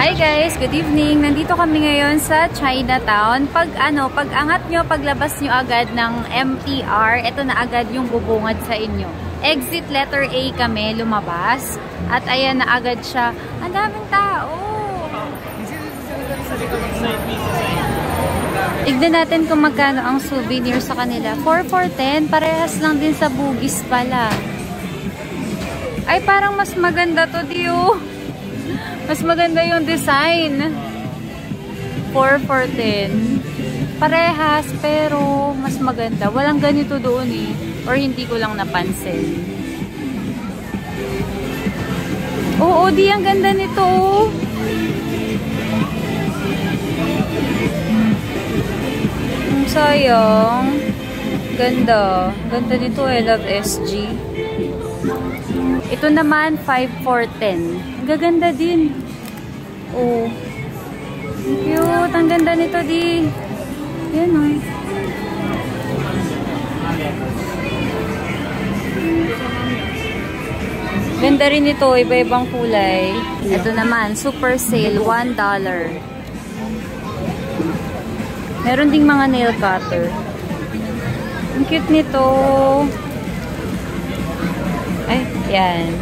Hi guys, good evening. Nandito kami ngayon sa Chinatown. Pag-angat nyo, paglabas nyo agad ng MTR, ito na agad yung bubungad sa inyo. Exit letter A kami lumabas. At ayan na agad siya. Ang daming tao. Tignan natin kung magkano ang souvenir sa kanila. 4 for 10. Parehas lang din sa Bugis pala. Ay, parang mas maganda to, Dio. Mas maganda yung design. 4 for 10. Parehas, pero mas maganda. Walang ganito doon eh. Or hindi ko lang napansin. Oo, di ang ganda nito. Ang sayang. Ganda. Ganda nito. I love SG. Ito naman, 5 for 10. Gaganda din. Oh. Cute. Ang ganda nito, di. Yan, oh. Ganda rin ito. Iba-ibang kulay. Ito naman, super sale. $1. Meron ding mga nail cutter. Ang cute nito. Ay, yan.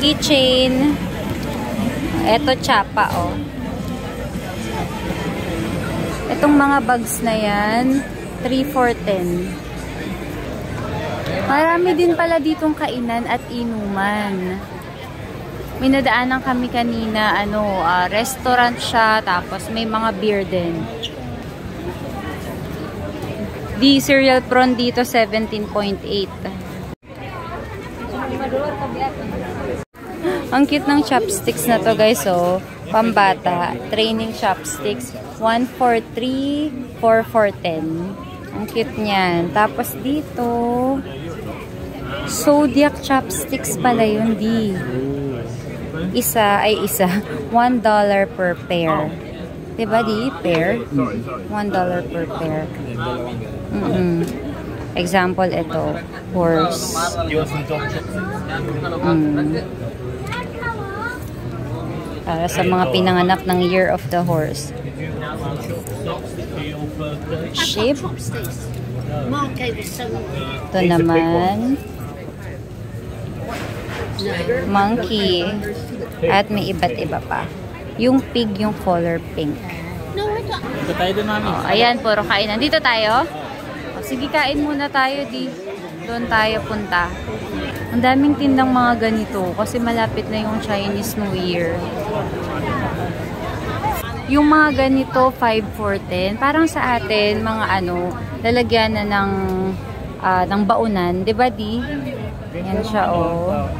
Keychain. Ito, tsapa, oh. Itong mga bags na yan, 3 for 10. Marami din pala ditong kainan at inuman. May nadaanan kami kanina, restaurant siya, tapos may mga beer din. Di cereal prawn dito, 17.8. Ang cute ng chopsticks na to, guys, oh. Pambata. Training chopsticks. 1 for 3, 4 for 10. Ang cute niyan. Tapos dito, Zodiac chopsticks pala yun, di. Isa. $1 per pair. Diba, di? Pair? $1 per pair. Example, ito. Horse. Para sa mga pinanganak ng Year of the Horse. Sheep. Ito naman. Monkey. At may iba't iba pa. Yung pig, yung color pink. Dito tayo doon, mami. Oh, ayan, puro kainan. Dito tayo? Oh, sige, kain muna tayo, di. Doon tayo punta. Ang daming tindang mga ganito kasi malapit na yung Chinese New Year. Yung mga ganito, 5 for 10. Parang sa atin, mga lalagyan na ng baunan. Diba, di? Yan siya, oh.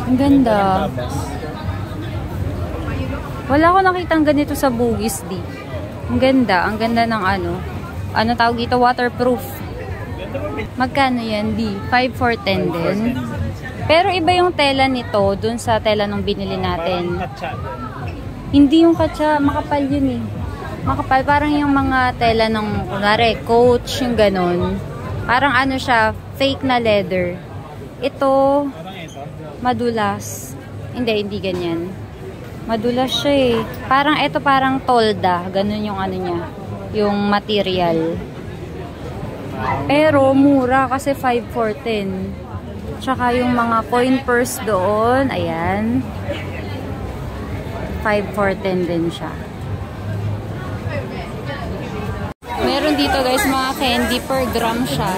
Ang ganda. Wala ko nakitang ganito sa Bugis, di. Ang ganda. Ang ganda ng ano tawag ito? Waterproof. Magkano yan, di? 5 for 10 din. Pero iba yung tela nito dun sa tela nung binili natin. Hindi yung katsa, makapal yun eh. Makapal, parang yung mga tela ng, kunwari, Coach, yung ganun. Parang siya, fake na leather. Ito, madulas. Hindi ganyan. Madulas siya eh. Parang ito, parang tolda. Ganun yung niya. Yung material. Pero mura kasi 5 for 10. Tsaka yung mga coin purse doon, ayan. 5 for 10 din siya. Meron dito, guys, mga candy per gram siya.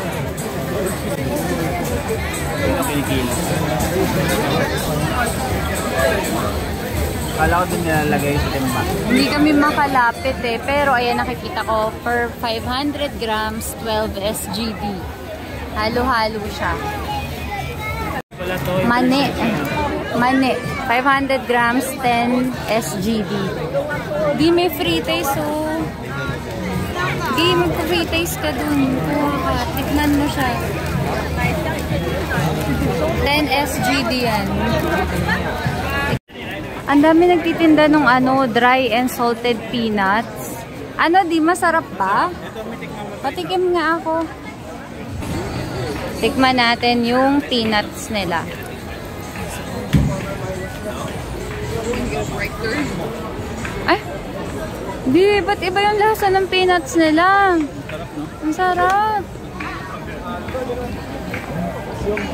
Kala ko din nilalagay sa timba. Hindi kami makalapit eh. Pero ayan, nakikita ko per 500 grams, 12 SGD. Halo-halo siya. Mane. 500 grams, 10 SGD. Di may free taste, oh. Di mag-free taste ka dun. Kuha ka. Tikman mo siya. 10 SGD yan. Ang dami nagtitinda nung dry and salted peanuts. Di masarap pa? Patikim nga ako. Tikman natin yung peanuts nila. Ay! Di, ba't iba yung lasa ng peanuts nila? Ang sarap.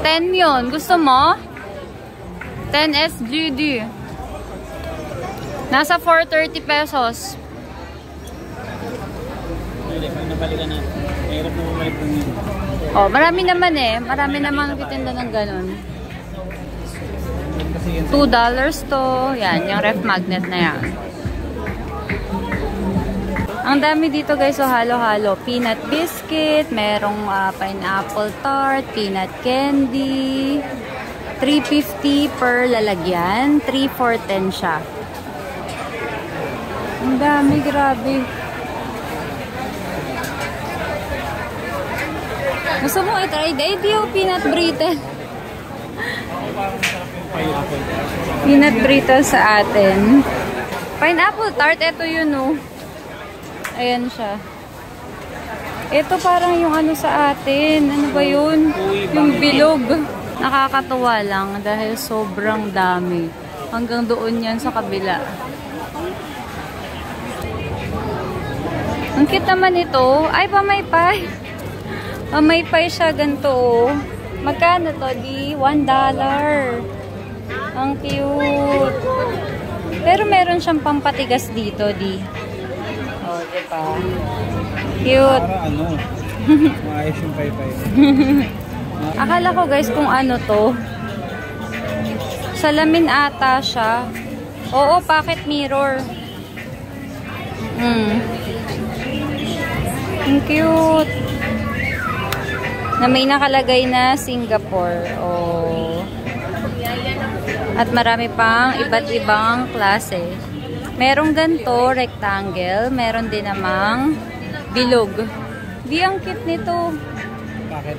10 yun. Gusto mo? 10 SGD. Nasa 430 pesos. Pwede, pag nabalikan natin. Mahirap na bumalik ng yun. Oh, marami naman eh. Marami naman nagtitinda ng ganun. $2 to. Yan, yung ref magnet na yan. Ang dami dito guys, so halo-halo. Peanut biscuit, merong pineapple tart, peanut candy. $3.50 per lalagyan. 3 for 10 siya. Ang dami, grabe. Gusto mo i-try? Di yung peanut brittle. Peanut brittle sa atin. Pineapple tart, ito yun oh. Ayan siya. Ito parang yung ano sa atin. Ano ba yun? Yung bilog. Nakakatuwa lang dahil sobrang dami. Hanggang doon yan sa kabila. Ang cute naman ito. Ay, pamaypay. Pamaypay siya ganito. Magkano to? Di? $1. Ang cute. Pero meron siyang pampatigas dito, di. Oh, diba? Cute. Para ano? Maayos yung paypay. Akala ko guys kung ano to. Salamin ata siya. Oo, pocket mirror. Ang cute. Na may nakalagay na Singapore. Oh. At marami pang iba't ibang klase. Merong ganito, rectangle. Meron din namang bilog. Di ang cute nito. Bakit?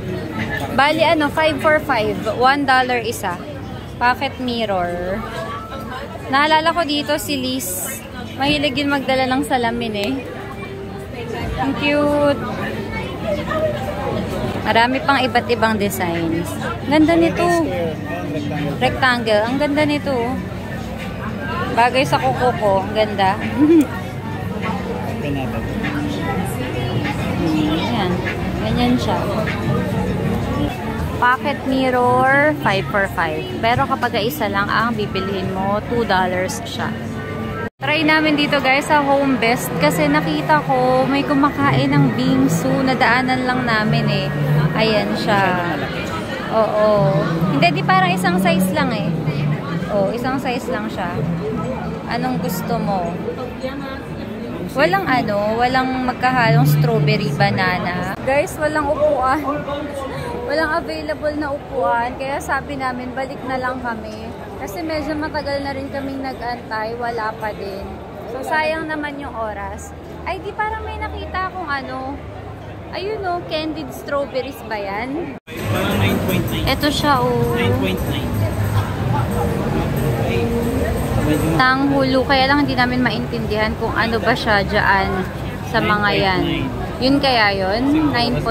Bali ano, 5 for 5. $1 isa. Pocket mirror. Naalala ko dito si Liz. Mahilig yun magdala ng salamin eh. Ang cute. Marami pang iba't ibang designs. Ganda nito. Rectangle. Ang ganda nito. Bagay sa kuko ko. Ang ganda. Ayan. Ganyan siya. Pocket mirror, 5 for 5. Pero kapag isa lang ang bibilhin mo, $2 siya. Try namin dito guys sa Home Best kasi nakita ko may kumakain ng bingsu. Nadaanan lang namin eh. Ayan siya. Oo. Hindi, di parang isang size lang eh. Oo, isang size lang siya. Anong gusto mo? Walang ano, walang magkahalong strawberry, banana. Guys, walang upuan. Walang available na upuan. Kaya sabi namin, balik na lang kami. Kasi medyo matagal na rin kaming nag-antay. Wala pa din. So, sayang naman yung oras. Ay, di parang may nakita akong ano. Ayun o, candied strawberries ba yan? Parang 9.9. Ito siya o. 9.9. Tanghulo. Kaya lang hindi namin maintindihan kung ano ba siya dyan sa mga yan. Yun kaya yun? 9.9?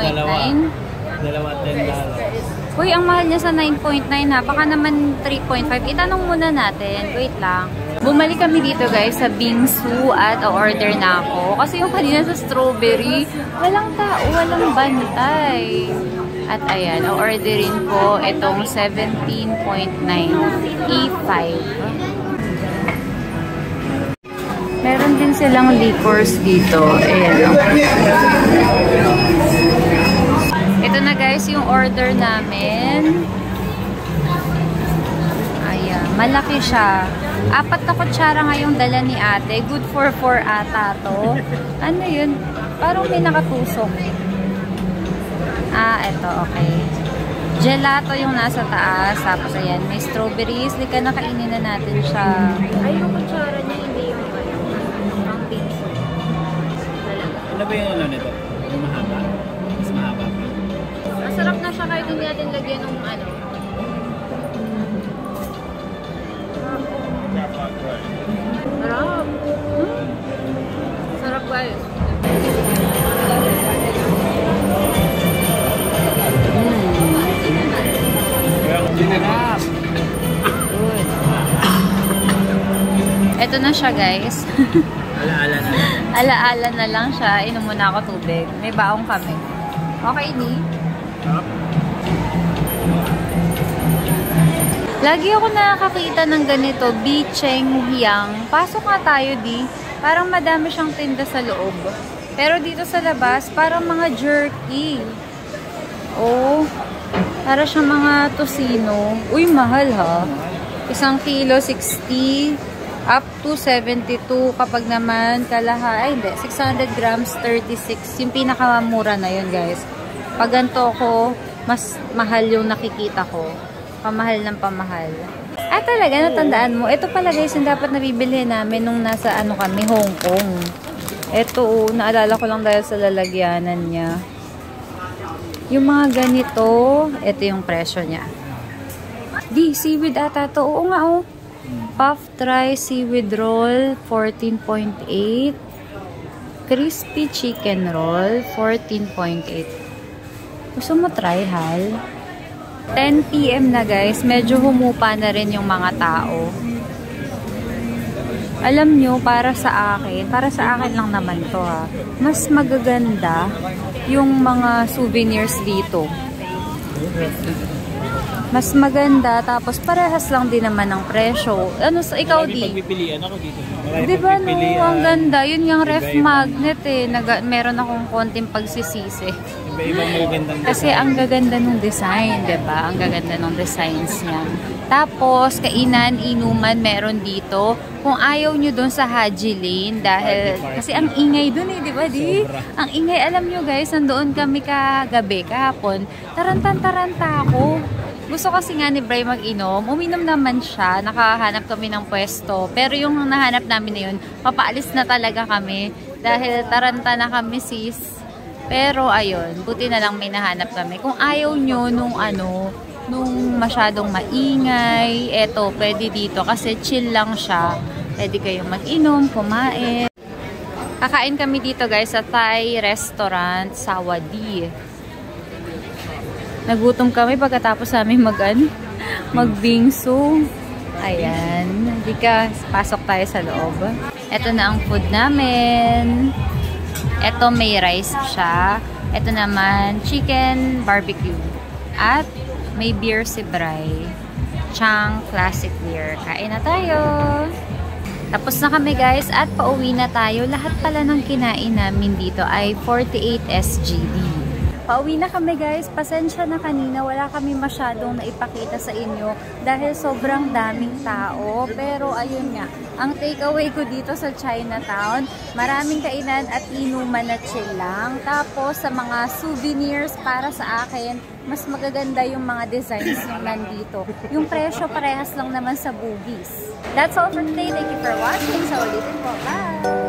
Dalawa $10. Uy, ang mahal niya sa 9.9 ha. Baka naman 3.5. Itanong muna natin. Wait lang. Bumalik kami dito guys sa bingsu at order na ako. Kasi yung kanina sa strawberry, walang tao, walang bantay. At ayan, orderin ko itong 17.9 E5. Meron din silang liquors dito. Ayan. Ito na guys yung order namin. Ayan, malaki siya. 4 na kutsara nga yung dala ni ate. Good for 4 ata to. Ano yun? Parang may nakatusok. Ah, eto, okay. Gelato yung nasa taas. Tapos ayan, may strawberries. Lika na kainin na natin siya. Ay, yung kutsara niya, hindi yung ang pinso. Ano ba yung ano nito? Yung mahaba? Mas mahaba pa. Masarap na siya kahit hindi natin lagyan ng ano. Sarap. Sarap guys. Sarap. Good. Eto na siya, guys. Ala-ala na lang. Ala-ala na lang siya. Inom muna ako tubig. May baong kami. Okay, di? Lagi ako nakakakita ng ganito, Bicheng Hiang. Pasok nga tayo, di. Parang madami siyang tinda sa loob. Pero dito sa labas, parang mga jerky. Oh, para siyang mga tosino. Uy, mahal ha. 1 kilo, 60. Up to 72. Kapag naman ay hindi. 600 grams, 36. Yung pinakamura na yun, guys. Pag ganito ko, mas mahal yung nakikita ko. Pamahal ng pamahal. At talaga, natandaan mo, ito pala guys, yung dapat nabibili namin nung nasa kami, Hong Kong. Ito, naalala ko lang dahil sa lalagyanan niya. Yung mga ganito, ito yung presyo niya. Di, seaweed ata to. Oo nga, oh. Puff Try Seaweed Roll, 14.8. Crispy Chicken Roll, 14.8. Gusto mo try, Hal? 10 PM na guys, medyo humupa na rin yung mga tao. Alam nyo, para sa akin lang naman to ha, mas magaganda yung mga souvenirs dito. Mas maganda, tapos parehas lang din naman ng presyo. Ano sa ikaw di? Pagpipilian ako dito. Diba no, ang ganda. Yun yung ref magnet eh. Meron akong konting pagsisisi. Iba-ibang magagandang design. Kasi ang gaganda ng design, diba? Ang gaganda ng designs niya. Tapos, kainan, inuman, meron dito. Kung ayaw nyo dun sa Haji Lane, dahil, kasi ang ingay dun eh, diba di? Ang ingay, alam nyo guys, nandoon kami kagabi, kahapon, taranta ako. Gusto kasi nga ni Bray mag-inom. Uminom naman siya. Nakahanap kami ng pwesto. Pero yung nahanap namin na yun, papaalis na talaga kami. Dahil taranta na kami sis. Pero ayun, buti na lang may nahanap kami. Kung ayaw nyo nung masyadong maingay, eto, pwede dito. Kasi chill lang siya. Pwede kayong mag-inom, kumain. Kakain kami dito guys sa Thai restaurant, Sawadi. Nagutom kami pagkatapos namin magbingsu. Ayan. Hindi ka, pasok tayo sa loob. Ito na ang food namin. Ito may rice siya. Ito naman chicken barbecue. At may beer si Bray. Chang Classic Beer. Kain na tayo. Tapos na kami guys at pauwi na tayo. Lahat pala ng kinain namin dito ay 48 SGD. Pauwi na kami guys. Pasensya na kanina. Wala kami masyadong naipakita sa inyo dahil sobrang daming tao. Pero ayun nga, ang takeaway ko dito sa Chinatown, maraming kainan at inuman na chill lang. Tapos sa mga souvenirs para sa akin, mas magaganda yung mga designs yung nandito. Yung presyo parehas lang naman sa Bugis. That's all for today. Thank you for watching. Sa ulitin po. Bye!